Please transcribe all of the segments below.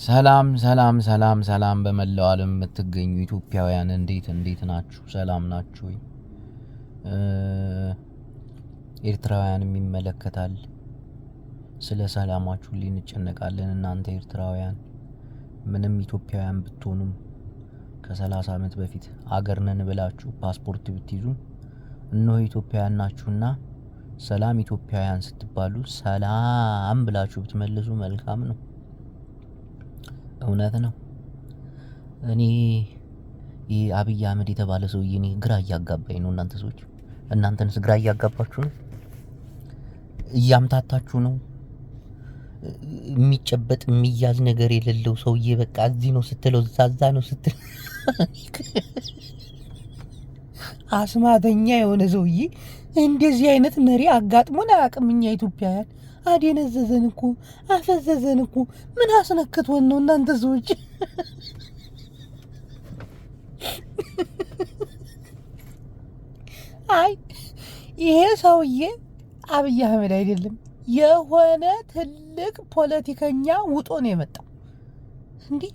ሰላም ሰላም ሰላም ሰላም በመላው ዓለም የምትገኙ ኢትዮጵያውያን እንዴት ናችሁ? ሰላም ናችሁ ወይ? ኤርትራውያንም ይመለከታል። ስለ ሰላማችሁ እንጨነቃለን። እናንተ ኤርትራውያን ምንም ኢትዮጵያውያን ብትሆኑም ከ30 ዓመት በፊት አገር ነን ብላችሁ ፓስፖርት ብትይዙ እነሆ ኢትዮጵያውያን ናችሁና ሰላም ኢትዮጵያውያን ስትባሉ ሰላም ብላችሁ ብትመልሱ መልካም ነው። እውነት ነው። እኔ ይሄ አብይ አህመድ የተባለ ሰውዬ እኔ ግራ እያጋባኝ ነው። እናንተ ሰዎች እናንተንስ ግራ እያጋባችሁ ነው? እያምታታችሁ ነው? የሚጨበጥ የሚያዝ ነገር የሌለው ሰውዬ በቃ እዚህ ነው ስትለው እዛ ነው ስትል አስማተኛ የሆነ ሰውዬ እንደዚህ አይነት መሪ አጋጥሞን አያውቅም። እኛ ኢትዮጵያውያን አደነዘዘን እኮ አፈዘዘን እኮ። ምን አስነክቶን ነው እናንተ ሰዎች? አይ ይሄ ሰውዬ አብይ አህመድ አይደለም፣ የሆነ ትልቅ ፖለቲከኛ ውጦ ነው የመጣው። እንዲህ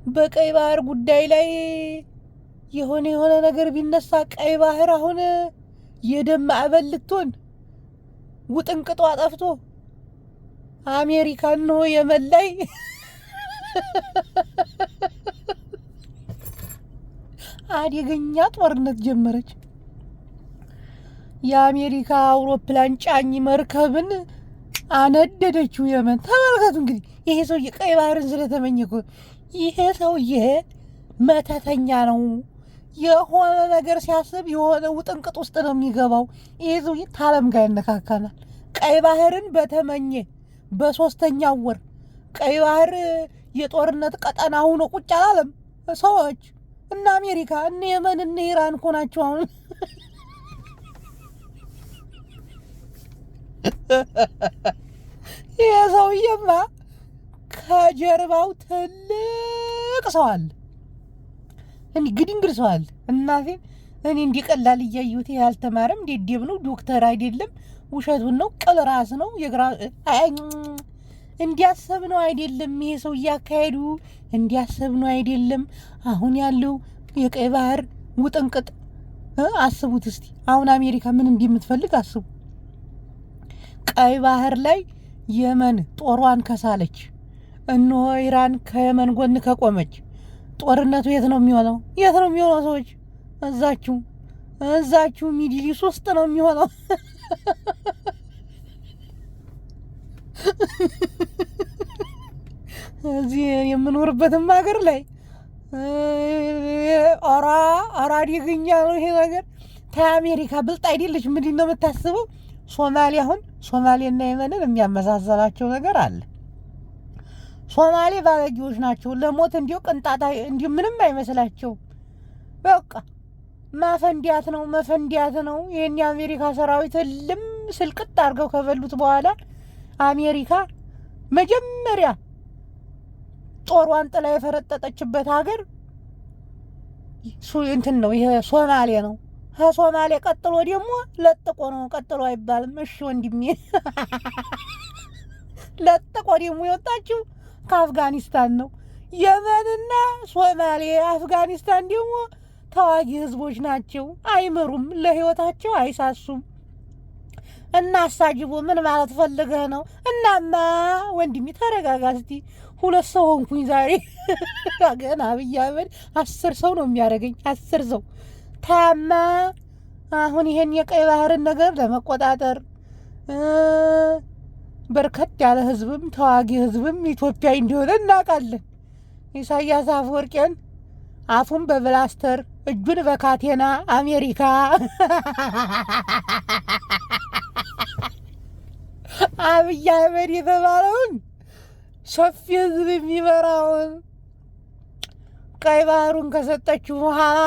በቀይ ባህር ጉዳይ ላይ የሆነ ነገር ቢነሳ ቀይ ባህር አሁን የደም ማዕበል ልትሆን ውጥንቅጧ ጠፍቶ አሜሪካን ነው የመን ላይ አደገኛ ጦርነት ጀመረች። የአሜሪካ አውሮፕላን ጫኝ መርከብን አነደደችው የመን። ተመልከቱ እንግዲህ ይሄ ሰውዬ ቀይ ባህርን ስለተመኘ እኮ። ይሄ ሰውዬ መተተኛ ነው። የሆነ ነገር ሲያስብ የሆነ ውጥንቅጥ ውስጥ ነው የሚገባው። ይሄ ሰውዬ ታለም ጋር ያነካካናል። ቀይ ባህርን በተመኘ በ3ኛው ወር ቀይ ባህር የጦርነት ቀጠና ሆኖ ቁጭ አላለም። ሰዎች እነ አሜሪካ እነ የመን እነ ኢራን እኮ ናቸው አሁን ይሄ ሰውዬማ ከጀርባው ትልቅ ሰው አለ። እንዲህ ግድንግል ሰው አለ። እናቴን እኔ እንዲቀላል እያየሁት ያልተማረም ደደብ ነው፣ ዶክተር አይደለም፣ ውሸቱን ነው፣ ቅል ራስ ነው። እንዲያሰብ ነው አይደለም። ይሄ ሰው እያካሄዱ እንዲያሰብ ነው አይደለም። አሁን ያለው የቀይ ባህር ውጥንቅጥ አስቡት እስቲ። አሁን አሜሪካ ምን እንደምትፈልግ አስቡ። ቀይ ባህር ላይ የመን ጦሯን ከሳለች፣ እነሆ ኢራን ከየመን ጎን ከቆመች ጦርነቱ የት ነው የሚሆነው? የት ነው የሚሆነው? ሰዎች እዛችሁ ሚድሊስ ውስጥ ነው የሚሆነው። እዚህ የምኖርበትም ሀገር ላይ ኦራ አደገኛ ነው ይሄ ነገር። ከአሜሪካ ብልጥ አይደለች። ምንድን ነው የምታስበው? ሶማሌና የመንን የሚያመሳሰላቸው ነገር አለ። ሶማሌ ባለጌዎች ናቸው። ለሞት እንዲሁ ቅንጣት እንዲሁ ምንም አይመስላቸው። በቃ መፈንዲያት ነው። ይህን የአሜሪካ ሰራዊት ልም ስልቅጥ አድርገው ከበሉት በኋላ አሜሪካ መጀመሪያ ጦሯን ጥላ የፈረጠጠችበት ሀገር እንትን ነው፣ ይሄ ሶማሌ ነው። ከሶማሌ ቀጥሎ ደግሞ ለጥቆ ነው። ቀጥሎ አይባልም። እሺ ወንድሜ ለጥቆ ደግሞ የወጣችው ከአፍጋኒስታን ነው። የመንና ሶማሌ፣ አፍጋኒስታን ደግሞ ተዋጊ ህዝቦች ናቸው። አይምሩም፣ ለህይወታቸው አይሳሱም። እና አሳጅቦ ምን ማለት ፈልገህ ነው? እናማ ወንድሜ ተረጋጋ እስቲ። 2 ሰው ሆንኩኝ ዛሬ። ገና አብይ አህመድ 10 ሰው ነው የሚያደርገኝ። 10 ሰው ታማ። አሁን ይሄን የቀይ ባህርን ነገር ለመቆጣጠር በርከት ያለ ህዝብም ተዋጊ ህዝብም ኢትዮጵያዊ እንደሆነ እናውቃለን። ኢሳያስ አፈወርቄን አፉን በብላስተር እጁን በካቴና አሜሪካ አብይ አህመድ የተባለውን ሰፊ ህዝብ የሚመራውን ቀይ ባህሩን ከሰጠችው በኋላ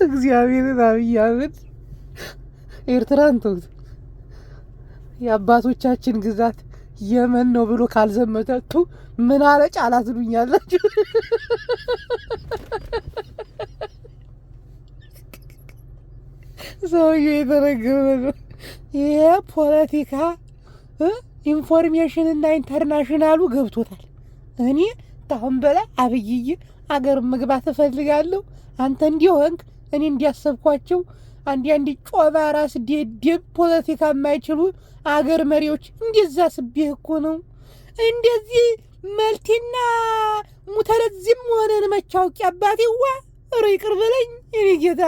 እግዚአብሔርን አብይ አህመድ ኤርትራን ተውት። የአባቶቻችን ግዛት የመን ነው ብሎ ካልዘመተቱ ምን አለ ጫላ ትሉኛላችሁ? ሰውዬው የተረገመ ነው። ይሄ ፖለቲካ ኢንፎርሜሽን እና ኢንተርናሽናሉ ገብቶታል። እኔ ታሁን በላይ አብይዬ አገር መግባት እፈልጋለሁ። አንተ እንዲሆንክ እኔ እንዲያሰብኳቸው አንድ ጮማ ራስ ደደብ ፖለቲካ የማይችሉ አገር መሪዎች እንደዛ ስቤህ እኮ ነው። እንደዚህ መልቲና ሙተረዝም መሆንን መቻውቂያ አባቴዋ ኧረ ይቅር በለኝ እኔ ጌታ።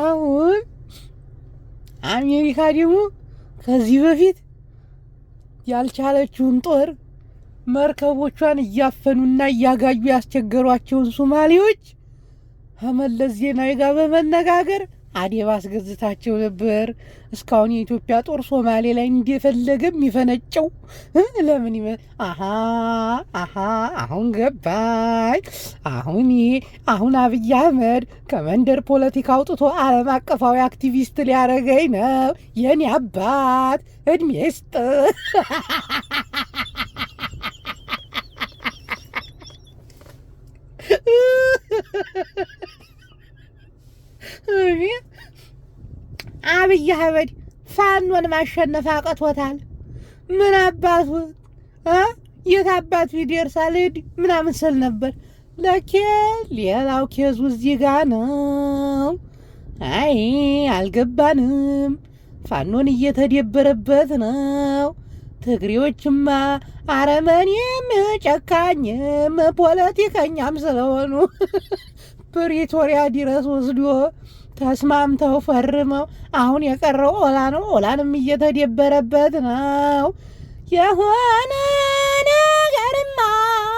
አሁን አሜሪካ ደግሞ ከዚህ በፊት ያልቻለችውን ጦር መርከቦቿን እያፈኑና እያጋዩ ያስቸገሯቸውን ሶማሌዎች ከመለስ ዜናዊ ጋር በመነጋገር አዴብ አስገዝታቸው ነበር። እስካሁን የኢትዮጵያ ጦር ሶማሌ ላይ እንደፈለገ የሚፈነጨው ለምን አሁን ገባኝ። አሁን አብይ አህመድ ከመንደር ፖለቲካ አውጥቶ ዓለም አቀፋዊ አክቲቪስት ሊያደርገኝ ነው። የኔ አባት እድሜ ይስጥ። አብይ አህመድ ፋኖን ማሸነፍ አቅቶታል። ምን አባቱ የት አባቱ ይደርሳል ምናምን ስል ነበር። ለኬ ሌላው ኬዙ እዚህ ጋ ነው። አይ አልገባንም። ፋኖን እየተደበረበት ነው። ትግሬዎችማ አረመኔም ጨካኝም ፖለቲከኛም ስለሆኑ ፕሪቶሪያ ድረስ ወስዶ ተስማምተው ፈርመው አሁን የቀረው ኦላ ነው። ኦላንም እየተደበረበት ነው። የሆነ ነገርማ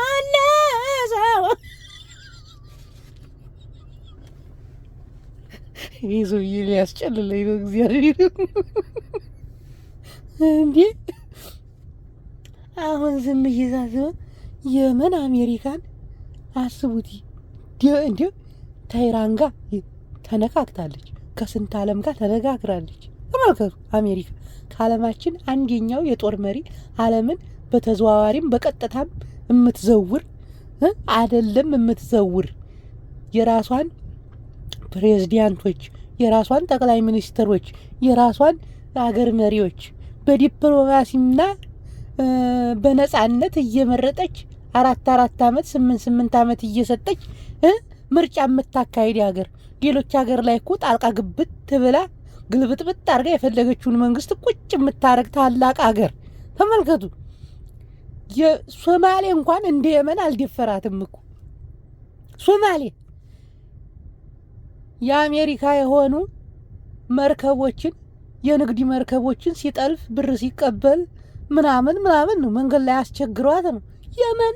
አለ ሰው ይህ ሰውዬ ሊያስጨልለኝ ነው። እግዚአብሔር እንዴ አሁን ዝም እየዛዘው የመን አሜሪካን አስቡት እንዲ ታይራን ጋር ተነካክታለች። ከስንት ዓለም ጋር ተነጋግራለች። ተመልከቱ። አሜሪካ ከዓለማችን አንደኛው የጦር መሪ ዓለምን በተዘዋዋሪም በቀጥታም የምትዘውር አይደለም የምትዘውር የራሷን ፕሬዝዳንቶች፣ የራሷን ጠቅላይ ሚኒስትሮች፣ የራሷን አገር መሪዎች በዲፕሎማሲና በነጻነት እየመረጠች 4 ዓመት 8 ዓመት እየሰጠች ምርጫ የምታካሄድ ሀገር። ሌሎች ሀገር ላይ እኮ ጣልቃ ግብት ብላ ግልብጥብጥ አድርጋ የፈለገችውን መንግስት ቁጭ የምታረግ ታላቅ ሀገር። ተመልከቱ። የሶማሌ እንኳን እንደ የመን አልደፈራትም እኮ ሶማሌ። የአሜሪካ የሆኑ መርከቦችን የንግድ መርከቦችን ሲጠልፍ ብር ሲቀበል ምናምን ነው መንገድ ላይ አስቸግሯት ነው። የመን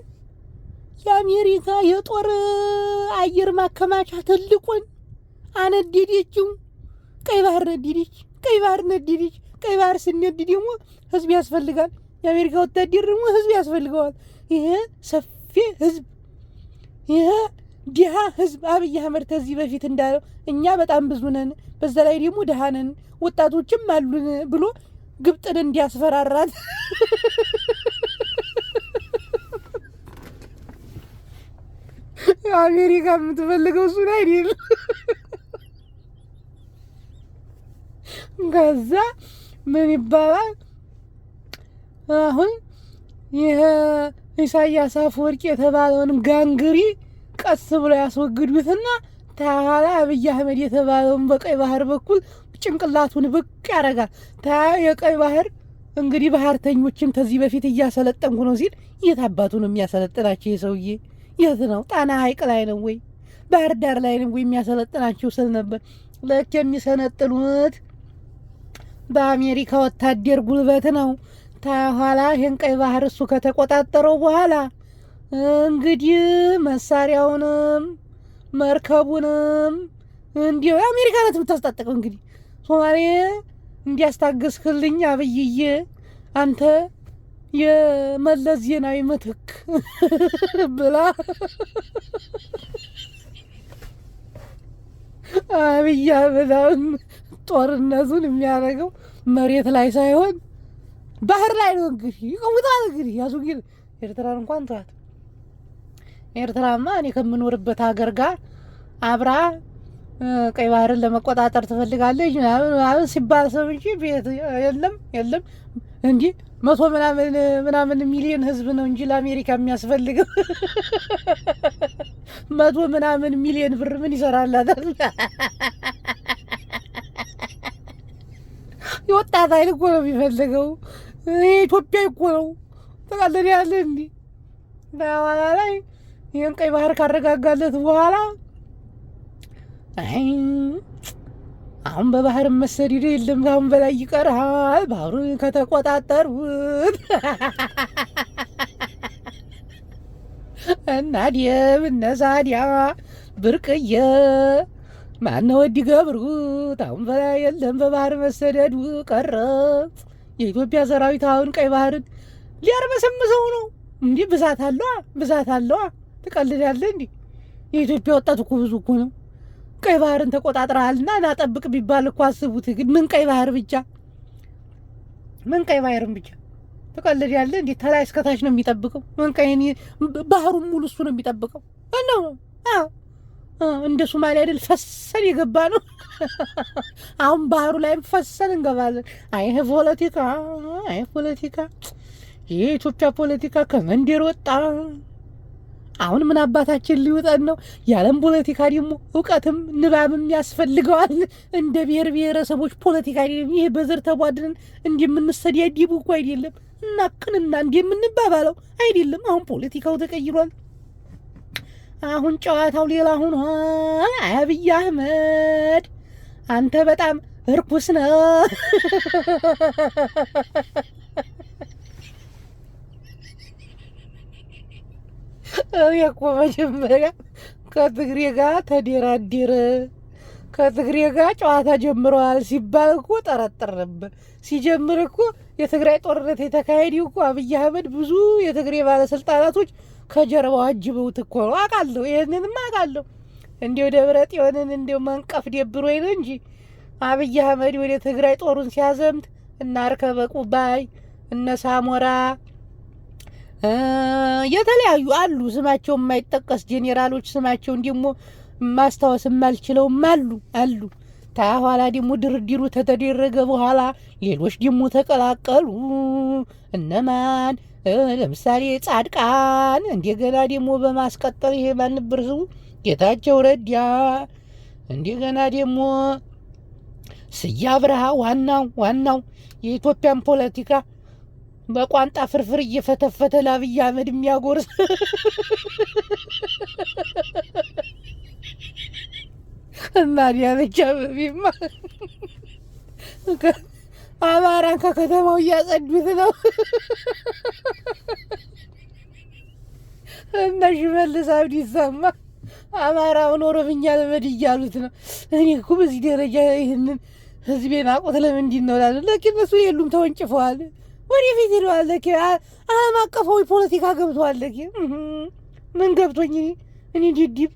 የአሜሪካ የጦር አየር ማከማቻ ትልቁን አነደደችው። ቀይ ባህር ነደደች። ቀይ ባህር ስነድ ደግሞ ህዝብ ያስፈልጋል። የአሜሪካ ወታደር ደግሞ ህዝብ ያስፈልገዋል። ይሄ ሰፊ ህዝብ፣ ይሄ ድሃ ህዝብ አብይ አህመድ ከዚህ በፊት እንዳለው እኛ በጣም ብዙ ነን፣ በዛ ላይ ደግሞ ድሃ ነን፣ ወጣቶችም አሉን ብሎ ግብጥን እንዲያስፈራራት አሜሪካ የምትፈልገው እሱን አይደል? ከዛ ምን ይባላል አሁን ይሄ ኢሳያስ አፈወርቂ የተባለውን ጋንግሪ ቀስ ብሎ ያስወግዱትና ታላ አብይ አህመድ የተባለውን በቀይ ባህር በኩል ጭንቅላቱን ብቅ ያደርጋል። የቀይ ባህር እንግዲህ ባህርተኞችን ከዚህ በፊት እያሰለጠንኩ ነው ሲል የት አባቱ ነው የሚያሰለጥናቸው? የሰውዬ የት ነው? ጣና ሐይቅ ላይ ነው ወይ ባህር ዳር ላይ ነው ወይ የሚያሰለጥናቸው ስል ነበር። ለክ የሚሰነጥኑት በአሜሪካ ወታደር ጉልበት ነው። ታኋላ ይህን ቀይ ባህር እሱ ከተቆጣጠረው በኋላ እንግዲህ መሳሪያውንም መርከቡንም እንዲሁ አሜሪካ ናት የምታስታጥቀው። እንግዲህ ሶማሌ እንዲያስታገስክልኝ አብይዬ አንተ የመለስ ዜናዊ ምትክ ብላ አብይ አህመድ ጦርነቱን የሚያደርገው መሬት ላይ ሳይሆን ባህር ላይ ነው። እንግዲህ ይቀውጣል። እንግዲህ ያዙ ኤርትራን እንኳን ተዋት። ኤርትራማ እኔ ከምኖርበት ሀገር ጋር አብራ ቀይ ባህርን ለመቆጣጠር ትፈልጋለች ምናምን ሲባል ሰው እንጂ ቤት የለም እንዲህ 100 ሚሊዮን ህዝብ ነው እንጂ ለአሜሪካ የሚያስፈልገው 100 ሚሊዮን ብር ምን ይሰራላታል? የወጣት ኃይል እኮ ነው የሚፈልገው። ኢትዮጵያ እኮ ነው ተቃለድ ያለ እንዲህ በኋላ ላይ ይህን ቀይ ባህር ካረጋጋለት በኋላ አሁን በባህር መሰደድ የለም ካሁን በላይ ይቀርሃል ባህሩን ከተቆጣጠሩት እና ዲየም እነሳዲያ ብርቅዬ ማነው ወዲ ገብሩት አሁን በላይ የለም በባህር መሰደዱ ቀረ። የኢትዮጵያ ሰራዊት አሁን ቀይ ባህርን ሊያርመሰምሰው ነው። እንዲህ ብዛት አለዋ ትቀልዳለህ እንዲህ። የኢትዮጵያ ወጣት እኮ ብዙ እኮ ነው። ቀይ ባህርን ተቆጣጥረሃልና ናጠብቅ ቢባል እኮ አስቡት። ግን ምን ቀይ ባህርን ብቻ ትቀልዳለህ እንዴ? ተላይ እስከታች ነው የሚጠብቀው። ምን ቀይ ባህሩን ሙሉ እሱ ነው የሚጠብቀው። እንደ ሶማሊያ አይደል ፈሰን የገባ ነው። አሁን ባህሩ ላይም ፈሰን እንገባለን። ይሄ ፖለቲካ የኢትዮጵያ ፖለቲካ ከመንደር ወጣ። አሁን ምን አባታችን ሊውጠን ነው? የዓለም ፖለቲካ ደግሞ እውቀትም ንባብም ያስፈልገዋል። እንደ ብሔር ብሔረሰቦች ፖለቲካ ይሄ በዘር ተቧድነን እንደምንሰዳደቡ እኮ አይደለም። እናቅንና እንደምንባባለው አይደለም። አሁን ፖለቲካው ተቀይሯል። አሁን ጨዋታው ሌላ ሆኗል። አብይ አህመድ አንተ በጣም እርኩስ ነው። እኮ መጀመሪያ ከትግሬ ጋር ተደራደረ፣ ከትግሬ ጋር ጨዋታ ጀምረዋል ሲባል እኮ ጠረጥር ነበር። ሲጀምር እኮ የትግራይ ጦርነት የተካሄደው እኮ አብይ አህመድ ብዙ የትግሬ ባለስልጣናቶች ከጀርባው አጅበውት እኮ ነው። አውቃለሁ፣ ይህንንም አውቃለሁ። እንዲው ደብረ ጽዮንን እንዲው መንቀፍ ደብሮኝ ነው እንጂ አብይ አህመድ ወደ ትግራይ ጦሩን ሲያዘምት እና አርከበ ቁባይ እነ ሳሞራ የተለያዩ አሉ ስማቸው የማይጠቀስ ጄኔራሎች ስማቸውን ደግሞ ማስታወስ የማልችለውም አሉ። ታኋላ ደግሞ ድርድሩ ተደረገ በኋላ ሌሎች ደግሞ ተቀላቀሉ። እነማን? ለምሳሌ ጻድቃን፣ እንደገና ደግሞ በማስቀጠል ይሄ ማን ነበር ስሙ? ጌታቸው ረዳ፣ እንደገና ደግሞ ስዬ አብርሃ። ዋናው የኢትዮጵያን ፖለቲካ በቋንጣ ፍርፍር እየፈተፈተ ለአብይ አህመድ የሚያጎርስ እና ዲያነች አበቤማ አማራን ከከተማው እያጸዱት ነው። እና ሽመልስ አብዲሳማ አማራውን ኦሮምኛ ልመድ እያሉት ነው። እኔ እኮ በዚህ ደረጃ ይህንን ህዝቤን አቆት ለምንድን ነው ላለ ለኪ እነሱ የሉም ተወንጭፈዋል። ወደፊት ሄደዋል። ለኪ ዓለም አቀፋዊ ፖለቲካ ገብተዋል። ለኪ ምን ገብቶኝ እኔ ዲዲብ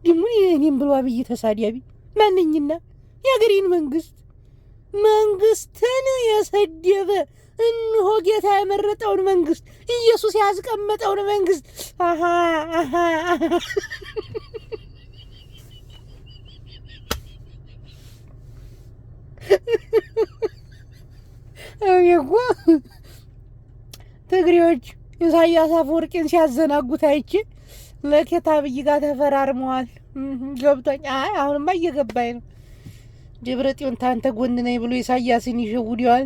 ዲሙን እኔም ብሎ አብይ ተሳዳቢ ማንኝና የአገሬን መንግስትን የሰደበ እንሆ ጌታ የመረጠውን መንግስት ኢየሱስ ያስቀመጠውን መንግስት እኮ ትግሬዎች ኢሳያስ አፈወርቂን ሲያዘናጉት አይቼ ለኬታ አብይ ጋር ተፈራርመዋል። ገብቶኝ አሁንማ እየገባኝ ነው። ደብረጽዮን ታንተ ጎን ነኝ ብሎ ኢሳያስን ይሸውደዋል።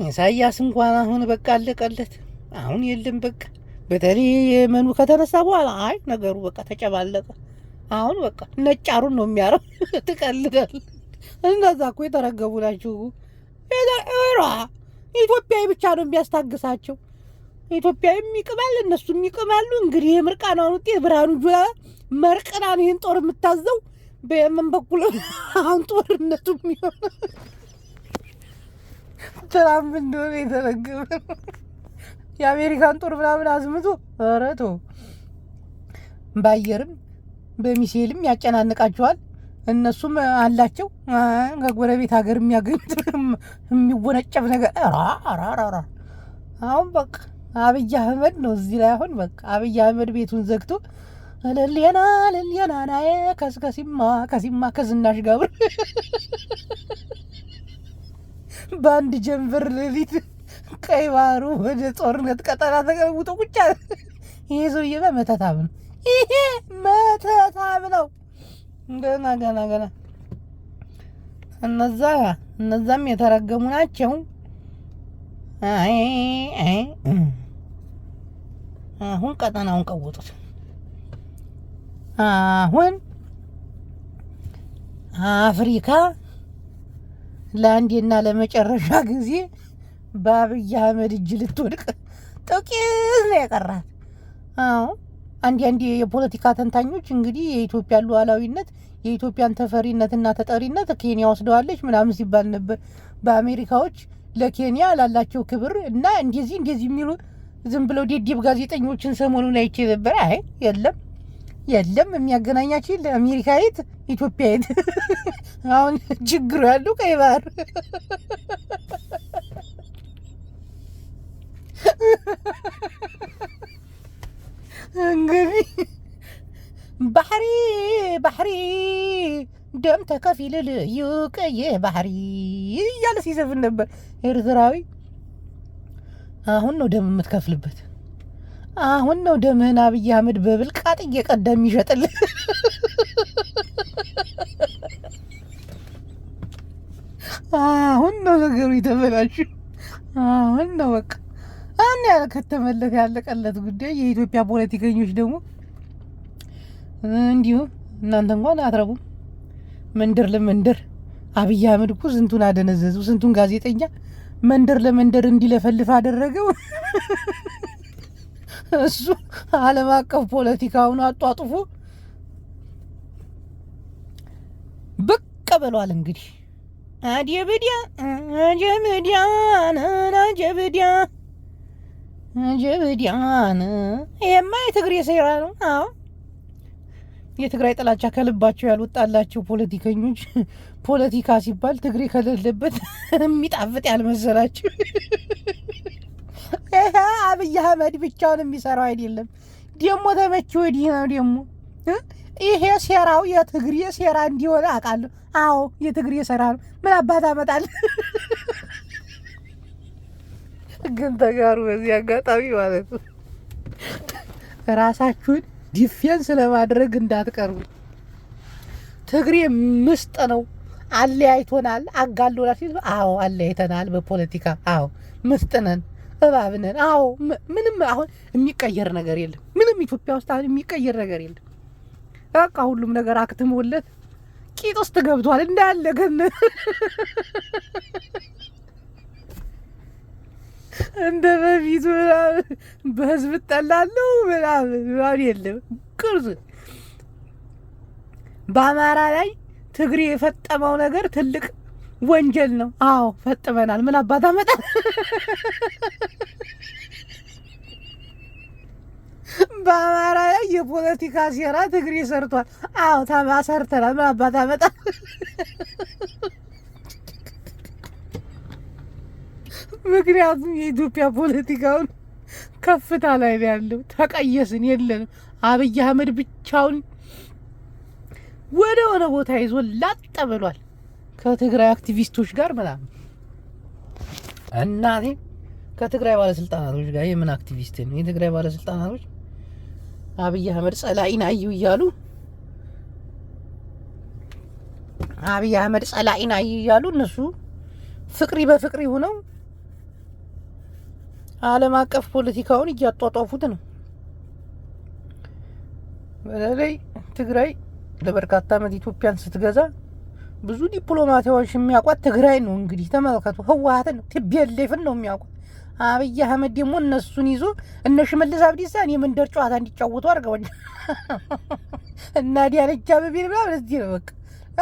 ኢሳያስ እንኳን አሁን በቃ አለቀለት። አሁን የለም በቃ በተለይ የመኑ ከተነሳ በኋላ ነገሩ በቃ ተጨባለቀ። አሁን በቃ ነጫሩን ነው የሚያረው። ትቀልዳል። እንደዛ እኮ የተረገቡ ናቸው። ኢትዮጵያዊ ብቻ ነው የሚያስታግሳቸው። ኢትዮጵያዊም ይቅማል፣ እነሱም ይቅማሉ። እንግዲህ የምርቃናውን ውጤት ብርሃኑ ጁላ መርቀናን ይህን ጦር የምታዘው በየመን በኩል አሁን ጦርነቱ የሚሆነ ትራምፕ እንደሆነ የተረገበ የአሜሪካን ጦር ምናምን አዝምቶ ረቶ በአየርም በሚሳኤልም ያጨናንቃቸዋል። እነሱም አላቸው ከጎረቤት ሀገር የሚያገኙት የሚወነጨፍ ነገር። አሁን በቃ አብይ አህመድ ነው እዚህ ላይ። አሁን በቃ አብይ አህመድ ቤቱን ዘግቶ እልሌና እልሌና ናዬ ከስከሲማ ከሲማ ከዝናሽ ጋር በአንድ ጀንበር ሌሊት ቀይ ባህሩ ወደ ጦርነት ቀጠና ተቀውጦ ቁጭ አለ። ይሄ ሰውዬ መተታም ነው። ይሄ መተታም ነው። ገና እነዛም የተረገሙ ናቸው። አሁን ቀጠናውን ቀወጡት። አሁን አፍሪካ ለአንዴና ለመጨረሻ ጊዜ በአብይ አህመድ እጅ ልትወድቅ ጥቂት ነው የቀራት። አንዳንድ የፖለቲካ ተንታኞች እንግዲህ የኢትዮጵያ ሉዓላዊነት የኢትዮጵያን ተፈሪነትና ተጠሪነት ኬንያ ወስደዋለች ምናምን ሲባል ነበር። በአሜሪካዎች ለኬንያ ላላቸው ክብር እና እንደዚህ የሚሉ ዝም ብለው ዴዴብ ጋዜጠኞችን ሰሞኑን አይቼ ነበር። አይ የለም የሚያገናኛችን ለአሜሪካዊት ኢትዮጵያዊት። አሁን ችግሩ ያለው ቀይ ባህር እንግዲህ ባህሪ ደም ተከፊል ይቀየ ባህሪ እያለ ሲዘፍን ነበር ኤርትራዊ። አሁን ነው ደም የምትከፍልበት። አሁን ነው ደምህን አብይ አህመድ በብልቃጥ እየቀዳ የሚሸጥልህ። አሁን ነው ነገሩ የተበላሹ። አሁን ነው በቃ አሁን ያልከተመለት ያለቀለት ጉዳይ። የኢትዮጵያ ፖለቲከኞች ደግሞ እንዲሁ እናንተ እንኳን አትረቡም። መንደር ለመንደር አብይ አህመድ እኮ ስንቱን አደነዘዙ፣ ስንቱን ጋዜጠኛ መንደር ለመንደር እንዲለፈልፍ አደረገው። እሱ ዓለም አቀፍ ፖለቲካውን አጧጡፎ ብቅ ብሏል። እንግዲህ አጀብዲያን ይሄማ የትግሬ ሴራ ነው። አዎ የትግራይ ጥላቻ ከልባቸው ያልወጣላቸው ፖለቲከኞች ፖለቲካ ሲባል ትግሬ ከሌለበት የሚጣፍጥ ያልመሰላቸው። ይሄ አብይ አህመድ ብቻውን የሚሰራው አይደለም። ደግሞ ተመቼ ወዲህ ነው ደግሞ ይሄ ሴራው የትግሬ ሴራ እንዲሆነ አውቃለሁ። አዎ የትግሬ ሴራ ነው። ምን አባት አመጣል። ግን ተጋሩ በዚህ አጋጣሚ ማለት ነው ራሳችሁን ዲፌንስ ለማድረግ እንዳትቀርቡ። ትግሬ ምስጥ ነው። አለያይቶናል፣ አጋሎናል ሲሉ አዎ አለያይተናል በፖለቲካ አዎ ምስጥ ነን፣ እባብ ነን። አዎ ምንም አሁን የሚቀየር ነገር የለም። ምንም ኢትዮጵያ ውስጥ አሁን የሚቀየር ነገር የለም። በቃ ሁሉም ነገር አክትሞለት ቂጥ ውስጥ ገብቷል እንዳለ ገነ እንደ በፊቱ በህዝብ እጠላለሁ ምናምን የለም። ቅርጽ በአማራ ላይ ትግሬ የፈጠመው ነገር ትልቅ ወንጀል ነው። አዎ ፈጥመናል። ምን አባት አመጣ። በአማራ ላይ የፖለቲካ ሴራ ትግሬ ሰርቷል። አዎ ሰርተናል። ምን አባት አመጣ። ምክንያቱም የኢትዮጵያ ፖለቲካውን ከፍታ ላይ ነው ያለው። ተቀየስን የለንም። አብይ አህመድ ብቻውን ወደ ሆነ ቦታ ይዞ ላጠ ብሏል ከትግራይ አክቲቪስቶች ጋር ምናምን። እናቴ ከትግራይ ባለስልጣናቶች ጋር የምን አክቲቪስት ነው? የትግራይ ባለስልጣናቶች አብይ አህመድ ጸላኢን አዩ እያሉ አብይ አህመድ ጸላኢን አዩ እያሉ እነሱ ፍቅሪ በፍቅሪ ሆነው ዓለም አቀፍ ፖለቲካውን እያጧጧፉት ነው። በተለይ ትግራይ ለበርካታ ዓመት ኢትዮጵያን ስትገዛ ብዙ ዲፕሎማቲያዎች የሚያውቋት ትግራይ ነው። እንግዲህ ተመልከቱ፣ ህወሓትን ነው ቲፒኤልኤፍን ነው የሚያውቋት። አብይ አህመድ ደግሞ እነሱን ይዞ እነ ሽመልስ አብዲሳን የመንደር ጨዋታ እንዲጫወቱ አድርገዋል። እና ዲያነች አበቤን ምናምን እዚህ ነው በቃ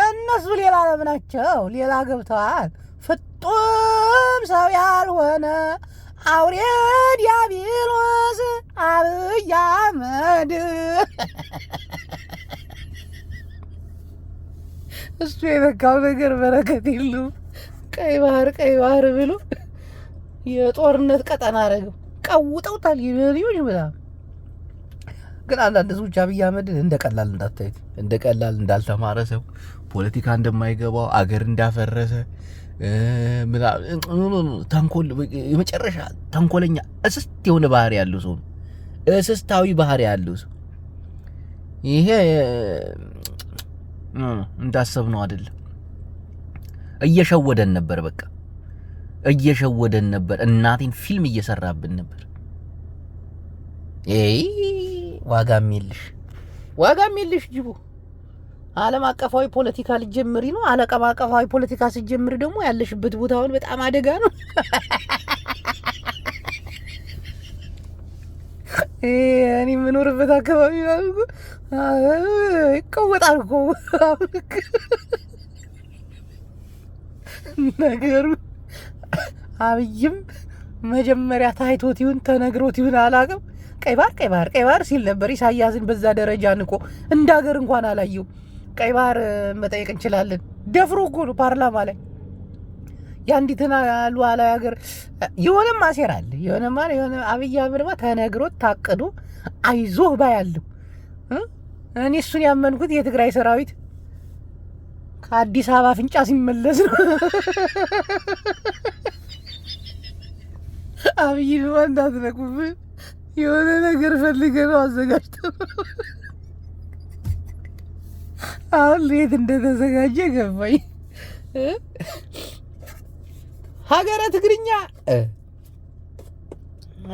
እነሱ ሌላ ዓለም ናቸው። ሌላ ገብተዋል። ፍጡም ሰው ያልሆነ አውሬ ዲያብሎስ አብይ አህመድ እሱ የበቃው ነገር በረከት የለውም። ቀይ ባህር ብሎ የጦርነት ቀጠና አደረገው። ቀውጠውታል። የመሪዎች በጣም ግን አንዳንድ ሰዎች አብይ አህመድን እንደ ቀላል እንዳታዩት፣ እንደ ቀላል እንዳልተማረ ሰው፣ ፖለቲካ እንደማይገባው፣ አገር እንዳፈረሰ ተንኮል፣ የመጨረሻ ተንኮለኛ እስስት የሆነ ባህሪ ያለው ሰው ነው። እስስታዊ ባህሪ ያለው ሰው ይሄ እንዳሰብነው አይደለም። እየሸወደን ነበር፣ በቃ እየሸወደን ነበር። እናቴን ፊልም እየሰራብን ነበር። ዋጋም የለሽ ጅቡ። ዓለም አቀፋዊ ፖለቲካ ልጀምሪ ነው። ዓለም አቀፋዊ ፖለቲካ ሲጀምሪ ደግሞ ያለሽበት ቦታውን በጣም አደጋ ነው። እኔ የምኖርበት አካባቢ ይቀወጣል እኮ ነገሩ። አብይም መጀመሪያ ታይቶት ይሁን ተነግሮት ይሁን አላውቅም፣ ቀይ ባህር ሲል ነበር። ኢሳያስን በዛ ደረጃ ንቆ እንደ ሀገር እንኳን አላየው። ቀይ ባህር መጠየቅ እንችላለን። ደፍሮ እኮ ነው ፓርላማ ላይ የአንዲትን ሉዓላዊ ሀገር የሆነ ማሴር አለ። የሆነ አብይ አህመድማ ተነግሮት ታቅዶ አይዞህ ባያለው። እኔ እሱን ያመንኩት የትግራይ ሰራዊት ከአዲስ አበባ አፍንጫ ሲመለስ ነው። አብይ ነው እንዳትነቁብን፣ የሆነ ነገር ፈልገ ነው አዘጋጅተ አሁን ሌት እንደተዘጋጀ ገባኝ። ሀገረ ትግርኛ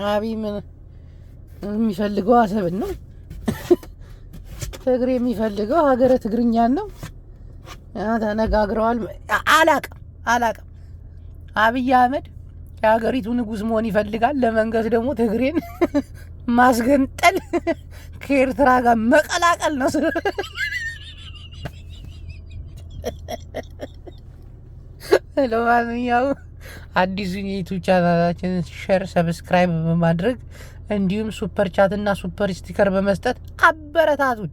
አብይ ምን የሚፈልገው አሰብን ነው። ትግሬ የሚፈልገው ሀገረ ትግርኛን ነው። ተነጋግረዋል። አላቅም። አብይ አህመድ የሀገሪቱ ንጉስ መሆን ይፈልጋል። ለመንገስ ደግሞ ትግሬን ማስገንጠል ከኤርትራ ጋር መቀላቀል ነው። ለማንኛውም አዲሱን የዩቲዩብ ቻናላችንን ሼር፣ ሰብስክራይብ በማድረግ እንዲሁም ሱፐር ቻት እና ሱፐር ስቲከር በመስጠት አበረታቱን።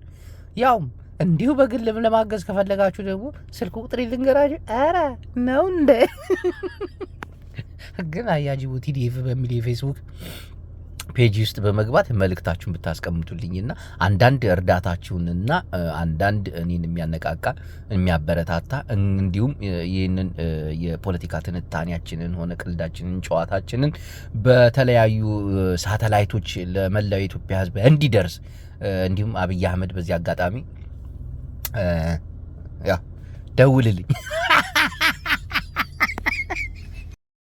ያውም እንዲሁ በግልም ለማገዝ ከፈለጋችሁ ደግሞ ስልክ ቁጥር ልንገራችሁ። ኧረ ነው እንደ ግን አያጅቡ ቲዲኤፍ በሚል የፌስቡክ ፔጅ ውስጥ በመግባት መልእክታችሁን ብታስቀምጡልኝና አንዳንድ እርዳታችሁንና አንዳንድ እኔን የሚያነቃቃ የሚያበረታታ እንዲሁም ይህንን የፖለቲካ ትንታኔያችንን ሆነ ቅልዳችንን ጨዋታችንን በተለያዩ ሳተላይቶች ለመላው የኢትዮጵያ ሕዝብ እንዲደርስ እንዲሁም አብይ አህመድ በዚህ አጋጣሚ ደውልልኝ